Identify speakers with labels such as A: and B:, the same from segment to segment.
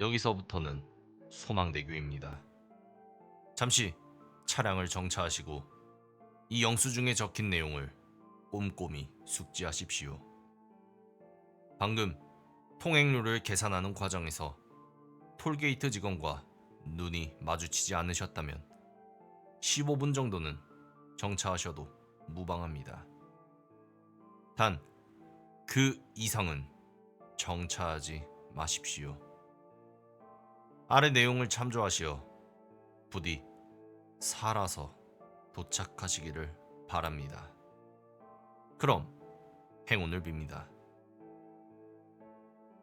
A: 여기서부터는 소망대교입니다. 잠시 차량을 정차하시고 이 영수증에 적힌 내용을 꼼꼼히 숙지하십시오. 방금 통행료를 계산하는 과정에서 톨게이트 직원과 눈이 마주치지 않으셨다면 15분 정도는 정차하셔도 무방합니다. 단 그 이상은 정차하지 마십시오. 아래 내용을 참조하시어 부디 살아서 도착하시기를 바랍니다. 그럼 행운을 빕니다.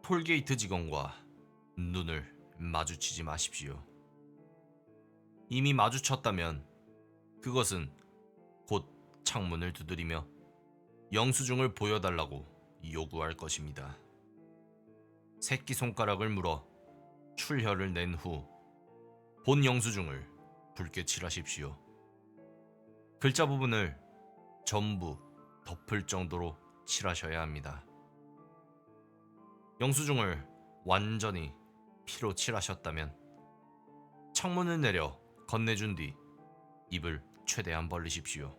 A: 톨게이트 직원과 눈을 마주치지 마십시오. 이미 마주쳤다면 그것은 곧 창문을 두드리며 영수증을 보여달라고 요구할 것입니다. 새끼손가락을 물어 출혈을 낸 후 본 영수증을 붉게 칠하십시오. 글자 부분을 전부 덮을 정도로 칠하셔야 합니다. 영수증을 완전히 피로 칠하셨다면 창문을 내려 건네준 뒤 입을 최대한 벌리십시오.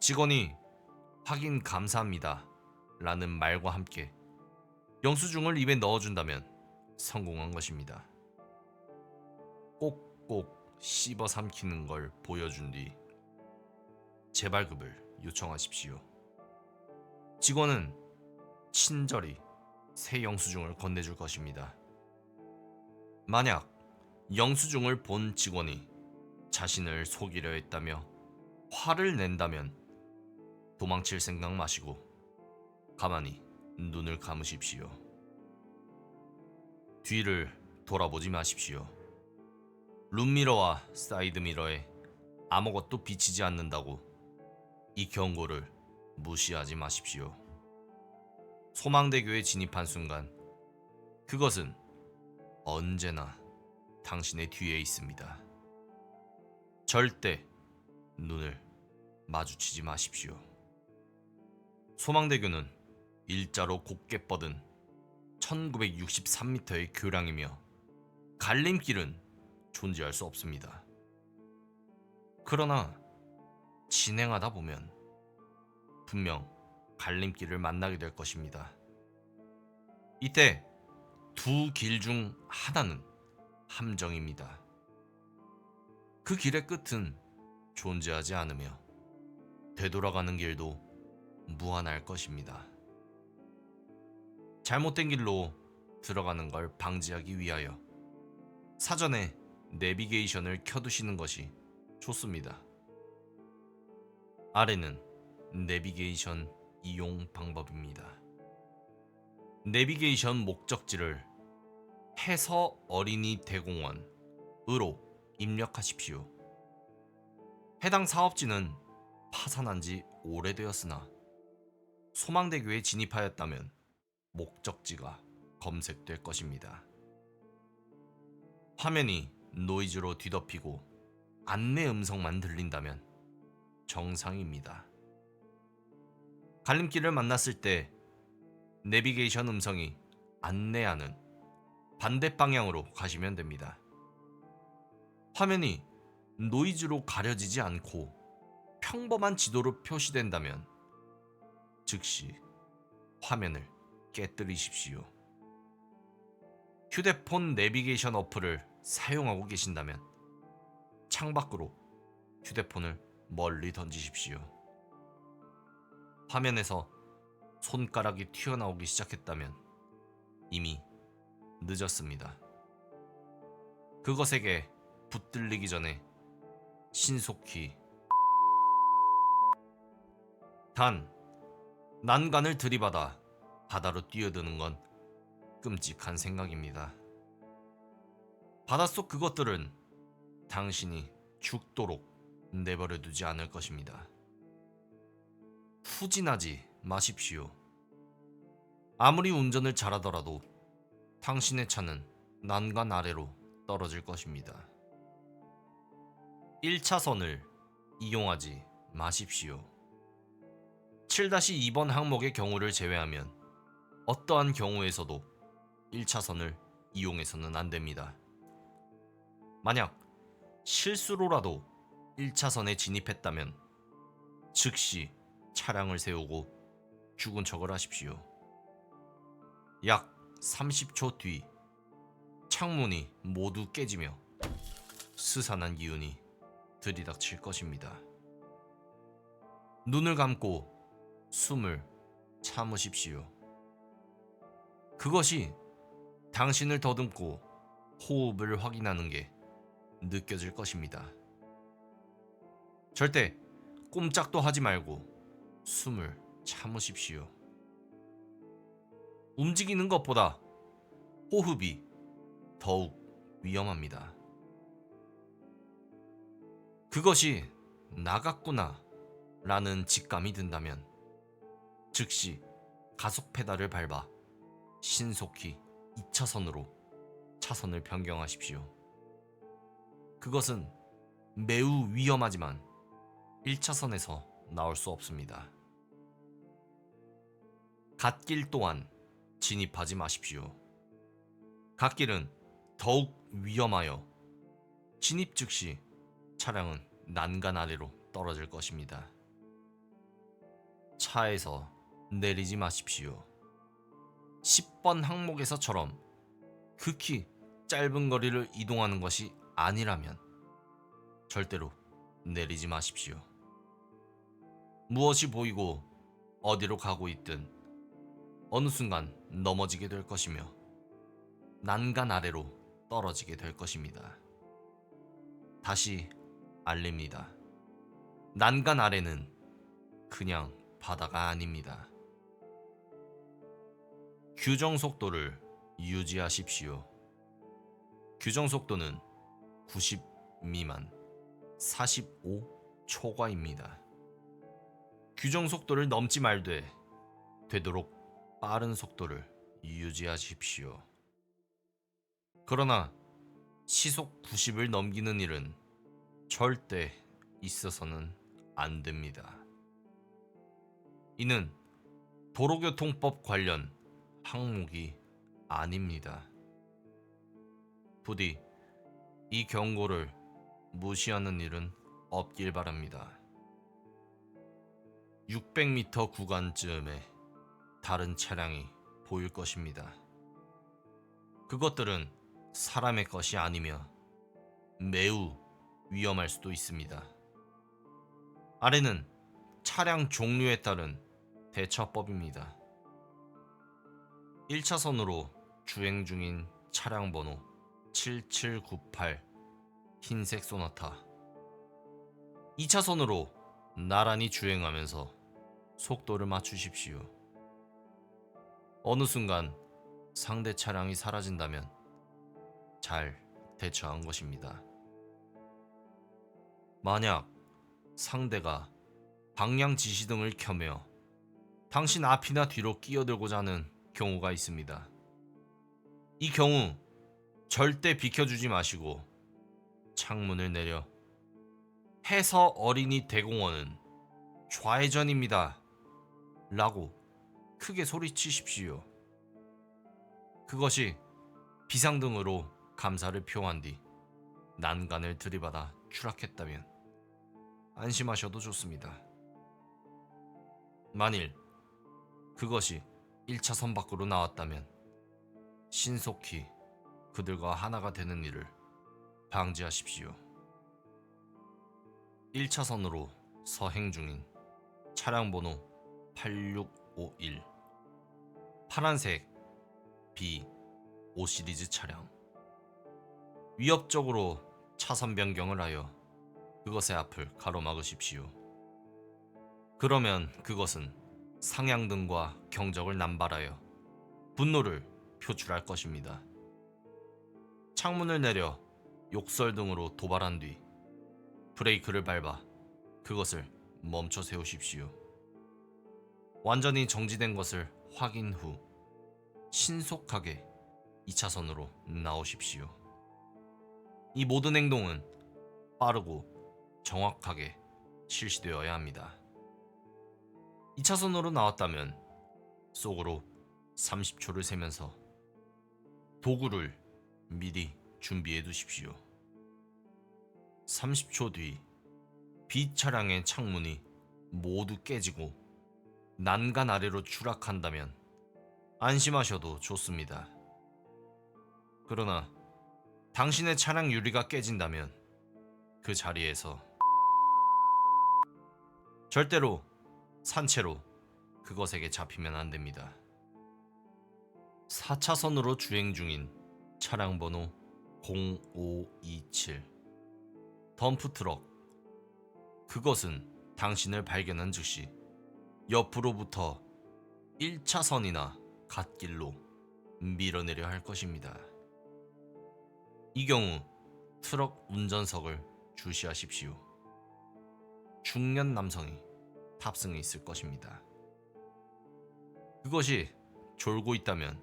A: 직원이 확인 감사합니다 라는 말과 함께 영수증을 입에 넣어준다면 성공한 것입니다. 꼭꼭 씹어 삼키는 걸 보여준 뒤 재발급을 요청하십시오. 직원은 친절히 새 영수증을 건네줄 것입니다. 만약 영수증을 본 직원이 자신을 속이려 했다며 화를 낸다면 도망칠 생각 마시고 가만히 눈을 감으십시오. 뒤를 돌아보지 마십시오. 룸미러와 사이드미러에 아무것도 비치지 않는다고 이 경고를 무시하지 마십시오. 소망대교에 진입한 순간 그것은 언제나 당신의 뒤에 있습니다. 절대 눈을 마주치지 마십시오. 소망대교는 일자로 곧게 뻗은 1963m의 교량이며 갈림길은 존재할 수 없습니다. 그러나 진행하다 보면 분명 갈림길을 만나게 될 것입니다. 이때 두 길 중 하나는 함정입니다. 그 길의 끝은 존재하지 않으며 되돌아가는 길도 무한할 것입니다. 잘못된 길로 들어가는 걸 방지하기 위하여 사전에 내비게이션을 켜두시는 것이 좋습니다. 아래는 내비게이션 이용 방법입니다. 내비게이션 목적지를 해서 어린이 대공원으로 입력하십시오. 해당 사업지는 파산한 지 오래되었으나 소망대교에 진입하였다면 목적지가 검색될 것입니다. 화면이 노이즈로 뒤덮이고 안내 음성만 들린다면 정상입니다. 갈림길을 만났을 때 내비게이션 음성이 안내하는 반대 방향으로 가시면 됩니다. 화면이 노이즈로 가려지지 않고 평범한 지도로 표시된다면 즉시 화면을 깨뜨리십시오. 휴대폰 내비게이션 어플을 사용하고 계신다면 창밖으로 휴대폰을 멀리 던지십시오. 화면에서 손가락이 튀어나오기 시작했다면 이미 늦었습니다. 그것에게 붙들리기 전에 신속히 단 난간을 들이받아 바다로 뛰어드는 건 끔찍한 생각입니다. 바닷속 그것들은 당신이 죽도록 내버려 두지 않을 것입니다. 후진하지 마십시오. 아무리 운전을 잘하더라도 당신의 차는 난간 아래로 떨어질 것입니다. 1차선을 이용하지 마십시오. 7-2번 항목의 경우를 제외하면 어떠한 경우에서도 1차선을 이용해서는 안 됩니다. 만약 실수로라도 1차선에 진입했다면 즉시 차량을 세우고 죽은 척을 하십시오. 약 30초 뒤 창문이 모두 깨지며 스산한 기운이 들이닥칠 것입니다. 눈을 감고 숨을 참으십시오. 그것이 당신을 더듬고 호흡을 확인하는 게 느껴질 것입니다. 절대 꼼짝도 하지 말고 숨을 참으십시오. 움직이는 것보다 호흡이 더욱 위험합니다. 그것이 나갔구나 라는 직감이 든다면 즉시 가속 페달을 밟아 신속히 2차선으로 차선을 변경하십시오. 그것은 매우 위험하지만 1차선에서 나올 수 없습니다. 갓길 또한 진입하지 마십시오. 갓길은 더욱 위험하여 진입 즉시 차량은 난간 아래로 떨어질 것입니다. 차에서 내리지 마십시오. 10번 항목에서처럼 극히 짧은 거리를 이동하는 것이 아니라면 절대로 내리지 마십시오. 무엇이 보이고 어디로 가고 있든 어느 순간 넘어지게 될 것이며 난간 아래로 떨어지게 될 것입니다. 다시 알립니다. 난간 아래는 그냥 바다가 아닙니다. 규정 속도를 유지하십시오. 규정 속도는 90 미만 45 초과입니다. 규정 속도를 넘지 말되 되도록 빠른 속도를 유지하십시오. 그러나 시속 90을 넘기는 일은 절대 있어서는 안 됩니다. 이는 도로교통법 관련 항목이 아닙니다. 부디 이 경고를 무시하는 일은 없길 바랍니다. 600m 구간쯤에 다른 차량이 보일 것입니다. 그것들은 사람의 것이 아니며 매우 위험할 수도 있습니다. 아래는 차량 종류에 따른 대처법입니다. 1차선으로 주행 중인 차량 번호 7798 흰색 소나타. 2차선으로 나란히 주행하면서 속도를 맞추십시오. 어느 순간 상대 차량이 사라진다면 잘 대처한 것입니다. 만약 상대가 방향 지시등을 켜며 당신 앞이나 뒤로 끼어들고자 하는 경우가 있습니다. 이 경우 절대 비켜주지 마시고 창문을 내려 해서 어린이 대공원은 좌회전입니다 라고 크게 소리치십시오. 그것이 비상등으로 감사를 표한 뒤 난간을 들이받아 추락했다면 안심하셔도 좋습니다. 만일 그것이 1차선 밖으로 나왔다면 신속히 그들과 하나가 되는 일을 방지하십시오. 1차선으로 서행 중인 차량 번호 8651 파란색 B5 시리즈 차량. 위협적으로 차선 변경을 하여 그것의 앞을 가로막으십시오. 그러면 그것은 상향등과 경적을 남발하여 분노를 표출할 것입니다. 창문을 내려 욕설 등으로 도발한 뒤 브레이크를 밟아 그것을 멈춰 세우십시오. 완전히 정지된 것을 확인 후 신속하게 2차선으로 나오십시오. 이 모든 행동은 빠르고 정확하게 실시되어야 합니다. 2차선으로 나왔다면 속으로 30초를 세면서 도구를 미리 준비해 두십시오. 30초 뒤 B 차량의 창문이 모두 깨지고 난간 아래로 추락한다면 안심하셔도 좋습니다. 그러나 당신의 차량 유리가 깨진다면 그 자리에서 절대로 산채로 그것에게 잡히면 안 됩니다. 4차선으로 주행 중인 차량 번호 0527 덤프트럭. 그것은 당신을 발견한 즉시 옆으로부터 1차선이나 갓길로 밀어내려 할 것입니다. 이 경우 트럭 운전석을 주시하십시오. 중년 남성이 탑승해 있을 것입니다. 그것이 졸고 있다면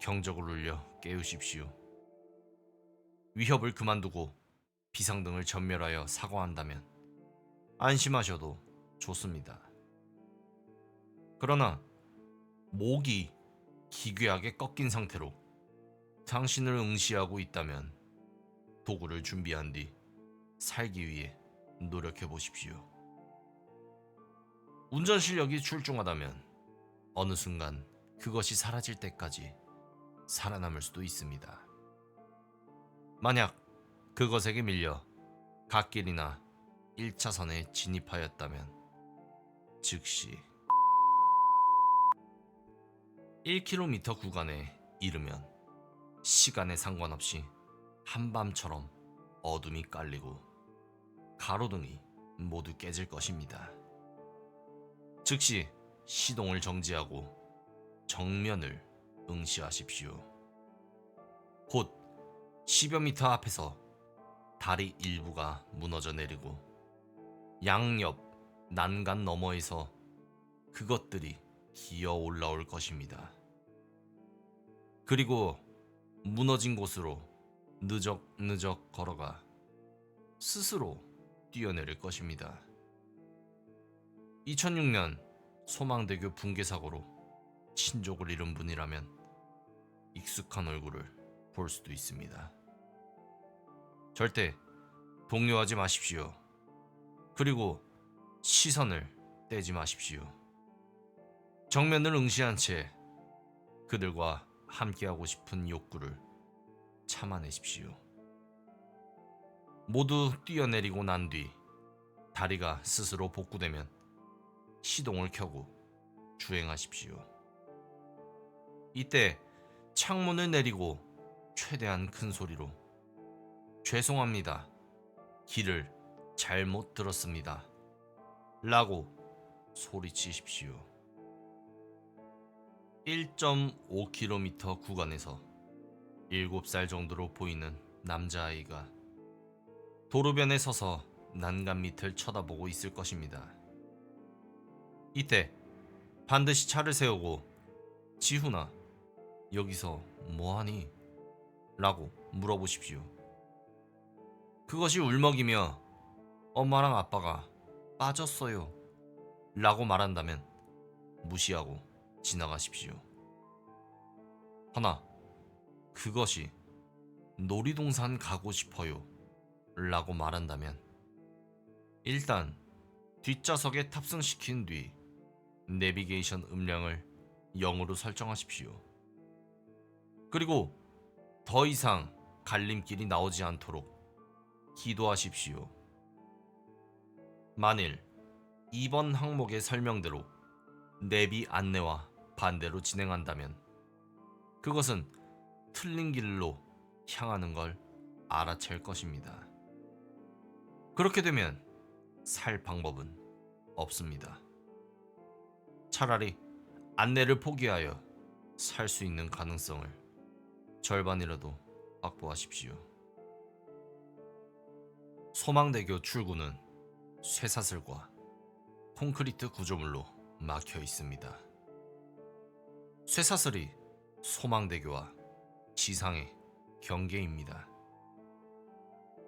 A: 경적을 울려 깨우십시오. 위협을 그만두고 비상등을 전멸하여 사과한다면 안심하셔도 좋습니다. 그러나 목이 기괴하게 꺾인 상태로 당신을 응시하고 있다면 도구를 준비한 뒤 살기 위해 노력해 보십시오. 운전 실력이 출중하다면 어느 순간 그것이 사라질 때까지 살아남을 수도 있습니다. 만약 그것에게 밀려 갓길이나 1차선에 진입하였다면 즉시 1km 구간에 이르면 시간에 상관없이 한밤처럼 어둠이 깔리고 가로등이 모두 깨질 것입니다. 즉시 시동을 정지하고 정면을 응시하십시오. 곧 10여 미터 앞에서 다리 일부가 무너져 내리고 양옆 난간 너머에서 그것들이 기어 올라올 것입니다. 그리고 무너진 곳으로 느적느적 걸어가 스스로 뛰어내릴 것입니다. 2006년 소망대교 붕괴 사고로 친족을 잃은 분이라면 익숙한 얼굴을 볼 수도 있습니다. 절대 동요하지 마십시오. 그리고 시선을 떼지 마십시오. 정면을 응시한 채 그들과 함께하고 싶은 욕구를 참아내십시오. 모두 뛰어내리고 난 뒤 다리가 스스로 복구되면 시동을 켜고 주행하십시오. 이때 창문을 내리고 최대한 큰 소리로 죄송합니다. 길을 잘못 들었습니다. 라고 소리치십시오. 1.5km 구간에서 7살 정도로 보이는 남자아이가 도로변에 서서 난간 밑을 쳐다보고 있을 것입니다. 이때 반드시 차를 세우고 지훈아, 여기서 뭐하니? 라고 물어보십시오. 그것이 울먹이며 엄마랑 아빠가 빠졌어요 라고 말한다면 무시하고 지나가십시오. 허나 그것이 놀이동산 가고 싶어요 라고 말한다면 일단 뒷좌석에 탑승시킨 뒤 내비게이션 음량을 0으로 설정하십시오. 그리고 더 이상 갈림길이 나오지 않도록 기도하십시오. 만일 2번 항목의 설명대로 내비 안내와 반대로 진행한다면 그것은 틀린 길로 향하는 걸 알아챌 것입니다. 그렇게 되면 살 방법은 없습니다. 차라리 안내를 포기하여 살 수 있는 가능성을 절반이라도 확보하십시오. 소망대교 출구는 쇠사슬과 콘크리트 구조물로 막혀 있습니다. 쇠사슬이 소망대교와 지상의 경계입니다.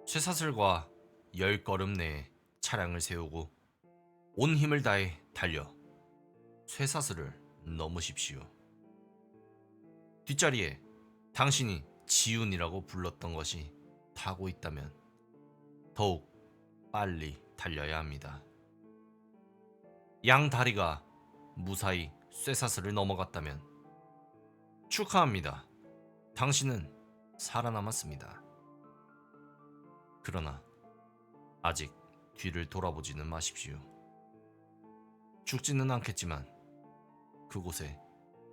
A: 쇠사슬과 10걸음 내에 차량을 세우고 온 힘을 다해 달려 쇠사슬을 넘으십시오. 뒷자리에 당신이 지훈이라고 불렀던 것이 타고 있다면 더욱 빨리 달려야 합니다. 양 다리가 무사히 쇠사슬을 넘어갔다면 축하합니다. 당신은 살아남았습니다. 그러나 아직 뒤를 돌아보지는 마십시오. 죽지는 않겠지만 그곳에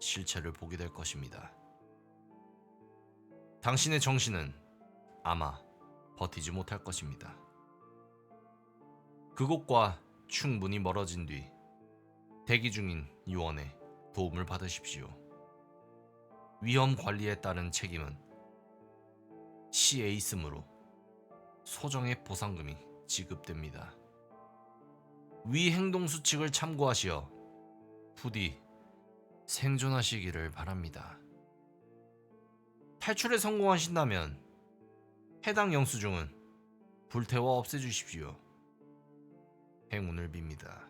A: 실체를 보게 될 것입니다. 당신의 정신은 아마 버티지 못할 것입니다. 그곳과 충분히 멀어진 뒤 대기 중인 요원의 도움을 받으십시오. 위험 관리에 따른 책임은 시에 있으므로 소정의 보상금이 지급됩니다. 위 행동 수칙을 참고하시어 부디 생존하시기를 바랍니다. 탈출에 성공하신다면 해당 영수증은 불태워 없애주십시오. 행운을 빕니다.